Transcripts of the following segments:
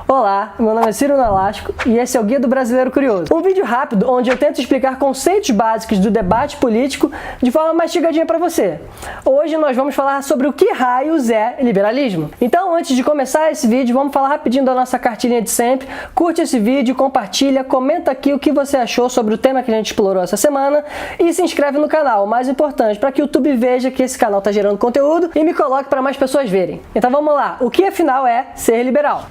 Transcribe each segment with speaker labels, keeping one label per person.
Speaker 1: Olá, meu nome é Ciro Nolasco e esse é o Guia do Brasileiro Curioso. Um vídeo rápido onde eu tento explicar conceitos básicos do debate político de forma mastigadinha para você. Hoje nós vamos falar sobre o que raios é liberalismo. Então, antes de começar esse vídeo, vamos falar rapidinho da nossa cartilhinha de sempre. Curte esse vídeo, compartilha, comenta aqui o que você achou sobre o tema que a gente explorou essa semana e se inscreve no canal, o mais importante, para que o YouTube veja que esse canal está gerando conteúdo e me coloque para mais pessoas verem. Então vamos lá, o que afinal é ser liberal?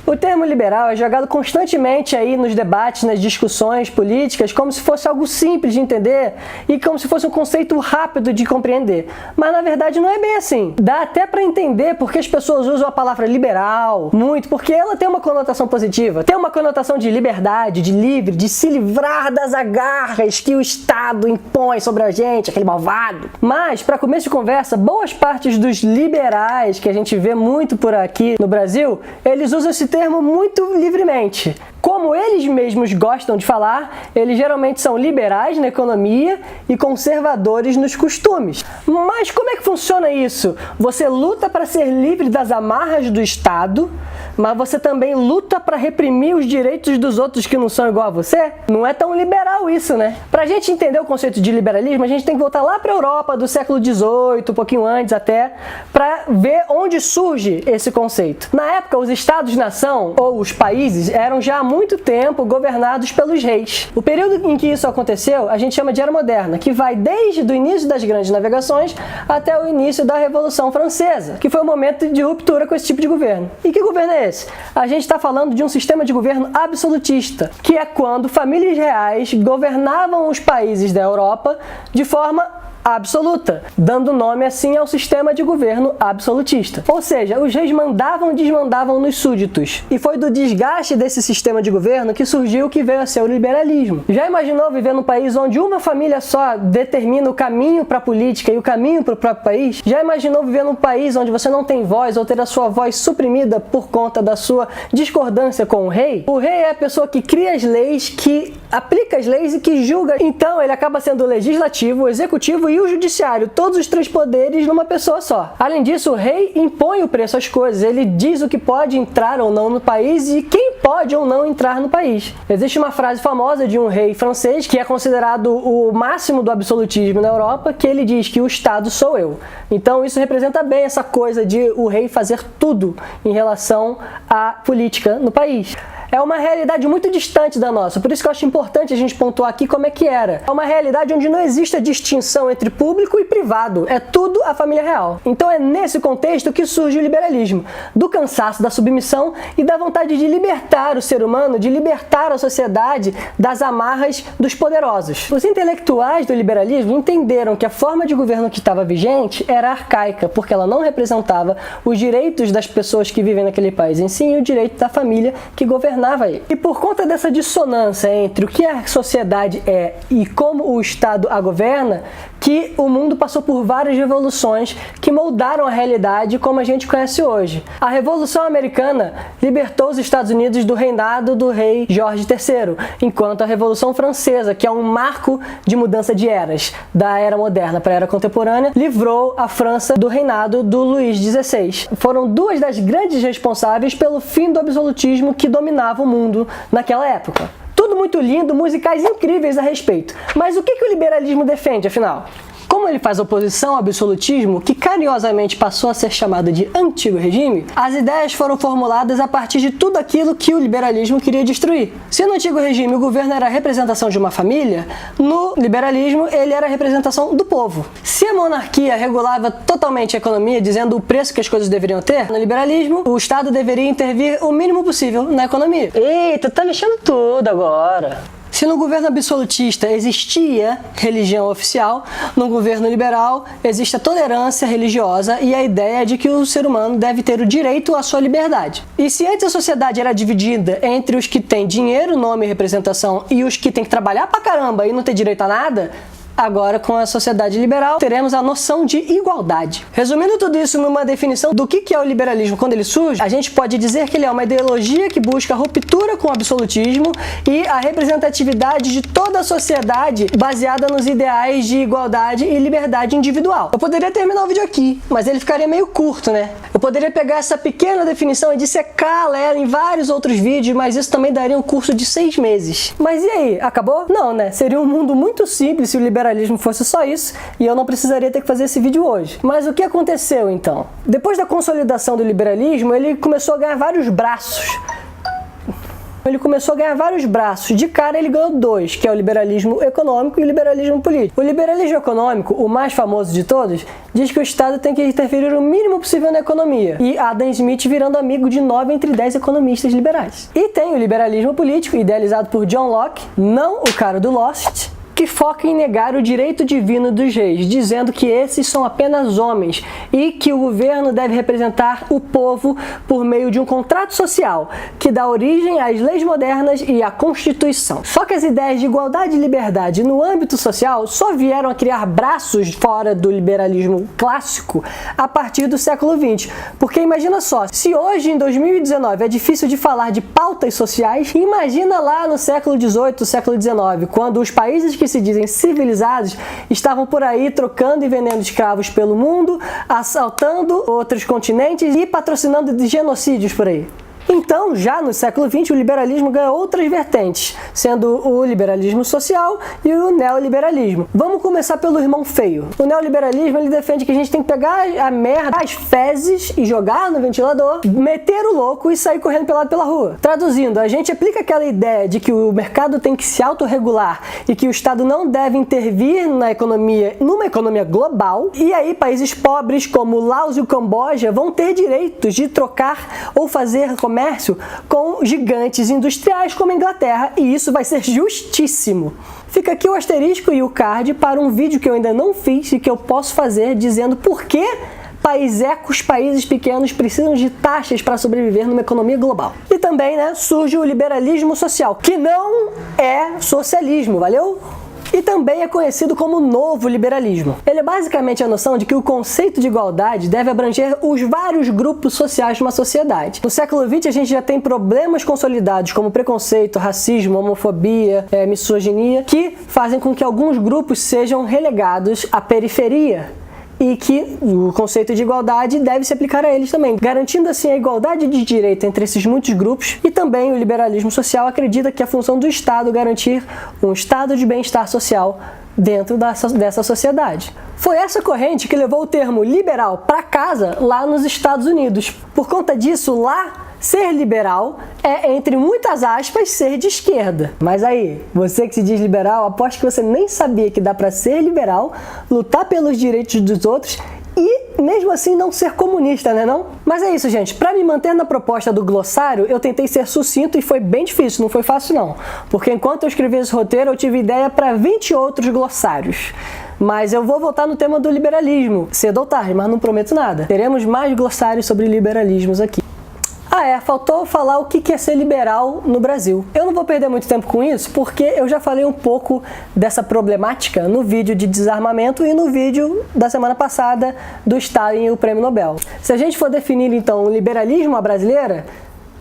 Speaker 1: O termo liberal é jogado constantemente aí nos debates, nas discussões políticas, como se fosse algo simples de entender e como se fosse um conceito rápido de compreender. Mas na verdade não é bem assim. Dá até para entender porque as pessoas usam a palavra liberal muito, porque ela tem uma conotação positiva. Tem uma conotação de liberdade, de livre, de se livrar das agarras que o Estado impõe sobre a gente, aquele malvado. Mas, para começo de conversa, boas partes dos liberais que a gente vê muito por aqui no Brasil, eles usam esse termo muito livremente. Como eles mesmos gostam de falar, eles geralmente são liberais na economia e conservadores nos costumes. Mas como é que funciona isso? Você luta para ser livre das amarras do Estado, mas você também luta para reprimir os direitos dos outros que não são igual a você? Não é tão liberal isso, né? Pra gente entender o conceito de liberalismo, a gente tem que voltar lá para a Europa do século XVIII, um pouquinho antes até, para ver onde surge esse conceito. Na época, os estados-nação, ou os países, eram já há muito tempo governados pelos reis. O período em que isso aconteceu, a gente chama de Era Moderna, que vai desde o início das grandes navegações até o início da Revolução Francesa, que foi o momento de ruptura com esse tipo de governo. E que governo é esse? A gente está falando de um sistema de governo absolutista, que é quando famílias reais governavam os países da Europa de forma absoluta, dando nome assim ao sistema de governo absolutista. Ou seja, os reis mandavam e desmandavam nos súditos. E foi do desgaste desse sistema de governo que surgiu o que veio a ser o liberalismo. Já imaginou viver num país onde uma família só determina o caminho para a política e o caminho para o próprio país? Já imaginou viver num país onde você não tem voz ou ter a sua voz suprimida por conta da sua discordância com o rei? O rei é a pessoa que cria as leis, que aplica as leis e que julga. Então ele acaba sendo o legislativo, o executivo e o judiciário, todos os três poderes numa pessoa só. Além disso, o rei impõe o preço às coisas, ele diz o que pode entrar ou não no país e quem pode ou não entrar no país. Existe uma frase famosa de um rei francês, que é considerado o máximo do absolutismo na Europa, que ele diz que o Estado sou eu. Então isso representa bem essa coisa de o rei fazer tudo em relação à política no país. É uma realidade muito distante da nossa, por isso que eu acho importante a gente pontuar aqui como é que era. É uma realidade onde não existe a distinção entre público e privado, é tudo a família real. Então é nesse contexto que surge o liberalismo, do cansaço, da submissão e da vontade de libertar o ser humano, de libertar a sociedade das amarras dos poderosos. Os intelectuais do liberalismo entenderam que a forma de governo que estava vigente era arcaica, porque ela não representava os direitos das pessoas que vivem naquele país, em sim o direito da família que governava ele. E por conta dessa dissonância entre o que a sociedade é e como o Estado a governa, que o mundo passou por várias revoluções que moldaram a realidade como a gente conhece hoje. A Revolução Americana libertou os Estados Unidos do reinado do rei Jorge III, enquanto a Revolução Francesa, que é um marco de mudança de eras, da Era Moderna para a Era Contemporânea, livrou a França do reinado do Luís XVI. Foram duas das grandes responsáveis pelo fim do absolutismo que dominava o mundo naquela época. Tudo muito lindo, musicais incríveis a respeito. Mas o que o liberalismo defende, afinal? Como ele faz oposição ao absolutismo, que carinhosamente passou a ser chamado de antigo regime, as ideias foram formuladas a partir de tudo aquilo que o liberalismo queria destruir. Se no antigo regime o governo era a representação de uma família, no liberalismo ele era a representação do povo. Se a monarquia regulava totalmente a economia, dizendo o preço que as coisas deveriam ter, no liberalismo o Estado deveria intervir o mínimo possível na economia. Eita, tá mexendo tudo agora. Se no governo absolutista existia religião oficial, no governo liberal existe a tolerância religiosa e a ideia de que o ser humano deve ter o direito à sua liberdade. E se antes a sociedade era dividida entre os que têm dinheiro, nome e representação e os que têm que trabalhar pra caramba e não ter direito a nada, agora com a sociedade liberal teremos a noção de igualdade. Resumindo tudo isso numa definição do que é o liberalismo quando ele surge, a gente pode dizer que ele é uma ideologia que busca a ruptura com o absolutismo e a representatividade de toda a sociedade baseada nos ideais de igualdade e liberdade individual. Eu poderia terminar o vídeo aqui, mas ele ficaria meio curto, né? Eu poderia pegar essa pequena definição e dissecar ela em vários outros vídeos, mas isso também daria um curso de 6 meses. Mas e aí? Acabou? Não, né? Seria um mundo muito simples se o liberalismo fosse só isso e eu não precisaria ter que fazer esse vídeo hoje. Mas o que aconteceu então? Depois da consolidação do liberalismo, ele começou a ganhar vários braços. De cara ele ganhou 2, que é o liberalismo econômico e o liberalismo político. O liberalismo econômico, o mais famoso de todos, diz que o Estado tem que interferir o mínimo possível na economia. E Adam Smith virando amigo de 9 entre 10 economistas liberais. E tem o liberalismo político, idealizado por John Locke, não o cara do Lost, que foca em negar o direito divino dos reis, dizendo que esses são apenas homens e que o governo deve representar o povo por meio de um contrato social que dá origem às leis modernas e à Constituição. Só que as ideias de igualdade e liberdade no âmbito social só vieram a criar braços fora do liberalismo clássico a partir do século XX. Porque imagina só, se hoje em 2019 é difícil de falar de pautas sociais, imagina lá no século XVIII, século XIX, quando os países que se dizem civilizados estavam por aí trocando e vendendo escravos pelo mundo, assaltando outros continentes e patrocinando genocídios por aí. Então, já no século XX, o liberalismo ganha outras vertentes, sendo o liberalismo social e o neoliberalismo. Vamos começar pelo irmão feio. O neoliberalismo, ele defende que a gente tem que pegar a merda, as fezes e jogar no ventilador, meter o louco e sair correndo pelado pela rua. Traduzindo, a gente aplica aquela ideia de que o mercado tem que se autorregular e que o Estado não deve intervir na economia, numa economia global, e aí países pobres como Laos e o Camboja vão ter direitos de trocar ou fazer comércio com gigantes industriais como a Inglaterra, e isso vai ser justíssimo. Fica aqui o asterisco e o card para um vídeo que eu ainda não fiz e que eu posso fazer dizendo por que países pequenos precisam de taxas para sobreviver numa economia global. E também, né, surge o liberalismo social, que não é socialismo, valeu? E também é conhecido como novo liberalismo. Ele é basicamente a noção de que o conceito de igualdade deve abranger os vários grupos sociais de uma sociedade. No século XX a gente já tem problemas consolidados como preconceito, racismo, homofobia, misoginia, que fazem com que alguns grupos sejam relegados à periferia. E que o conceito de igualdade deve se aplicar a eles também, garantindo assim a igualdade de direito entre esses muitos grupos. E também o liberalismo social acredita que é a função do Estado garantir um estado de bem-estar social dentro dessa sociedade. Foi essa corrente que levou o termo liberal para casa lá nos Estados Unidos. Por conta disso, lá, ser liberal é, entre muitas aspas, ser de esquerda. Mas aí, você que se diz liberal, aposto que você nem sabia que dá para ser liberal, lutar pelos direitos dos outros e, mesmo assim, não ser comunista, né não? Mas é isso, gente. Para me manter na proposta do glossário, eu tentei ser sucinto e foi bem difícil, não foi fácil não. Porque enquanto eu escrevi esse roteiro, eu tive ideia para 20 outros glossários. Mas eu vou voltar no tema do liberalismo, cedo ou tarde, mas não prometo nada. Teremos mais glossários sobre liberalismos aqui. Faltou falar o que é ser liberal no Brasil. Eu não vou perder muito tempo com isso, porque eu já falei um pouco dessa problemática no vídeo de desarmamento e no vídeo da semana passada do Stalin e o Prêmio Nobel. Se a gente for definir, então, o liberalismo à brasileira,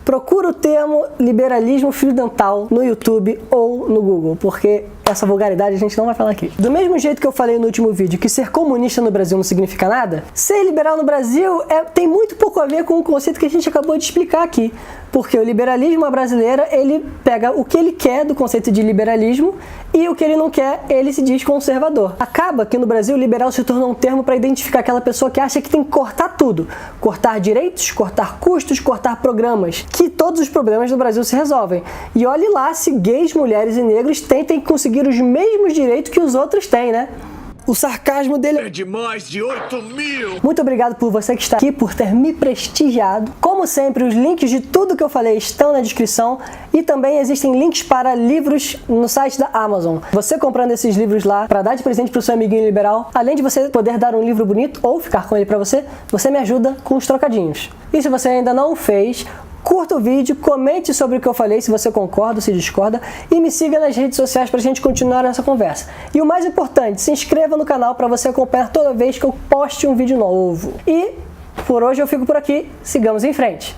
Speaker 1: procura o termo liberalismo fio dental no YouTube ou no Google, porque essa vulgaridade a gente não vai falar aqui. Do mesmo jeito que eu falei no último vídeo que ser comunista no Brasil não significa nada, ser liberal no Brasil tem muito pouco a ver com o conceito que a gente acabou de explicar aqui. Porque o liberalismo à brasileira, ele pega o que ele quer do conceito de liberalismo e o que ele não quer, ele se diz conservador. Acaba que no Brasil o liberal se tornou um termo para identificar aquela pessoa que acha que tem que cortar tudo. Cortar direitos, cortar custos, cortar programas. Que todos os problemas do Brasil se resolvem. E olhe lá se gays, mulheres e negros tentem conseguir os mesmos direitos que os outros têm, né? O sarcasmo dele
Speaker 2: é de mais de 8.000!
Speaker 1: Muito obrigado por você que está aqui, por ter me prestigiado. Como sempre, os links de tudo que eu falei estão na descrição e também existem links para livros no site da Amazon. Você comprando esses livros lá para dar de presente para o seu amiguinho liberal, além de você poder dar um livro bonito ou ficar com ele para você, você me ajuda com os trocadinhos. E se você ainda não fez, curta o vídeo, comente sobre o que eu falei, se você concorda ou se discorda, e me siga nas redes sociais para a gente continuar essa conversa. E o mais importante, se inscreva no canal para você acompanhar toda vez que eu poste um vídeo novo. E por hoje eu fico por aqui, sigamos em frente.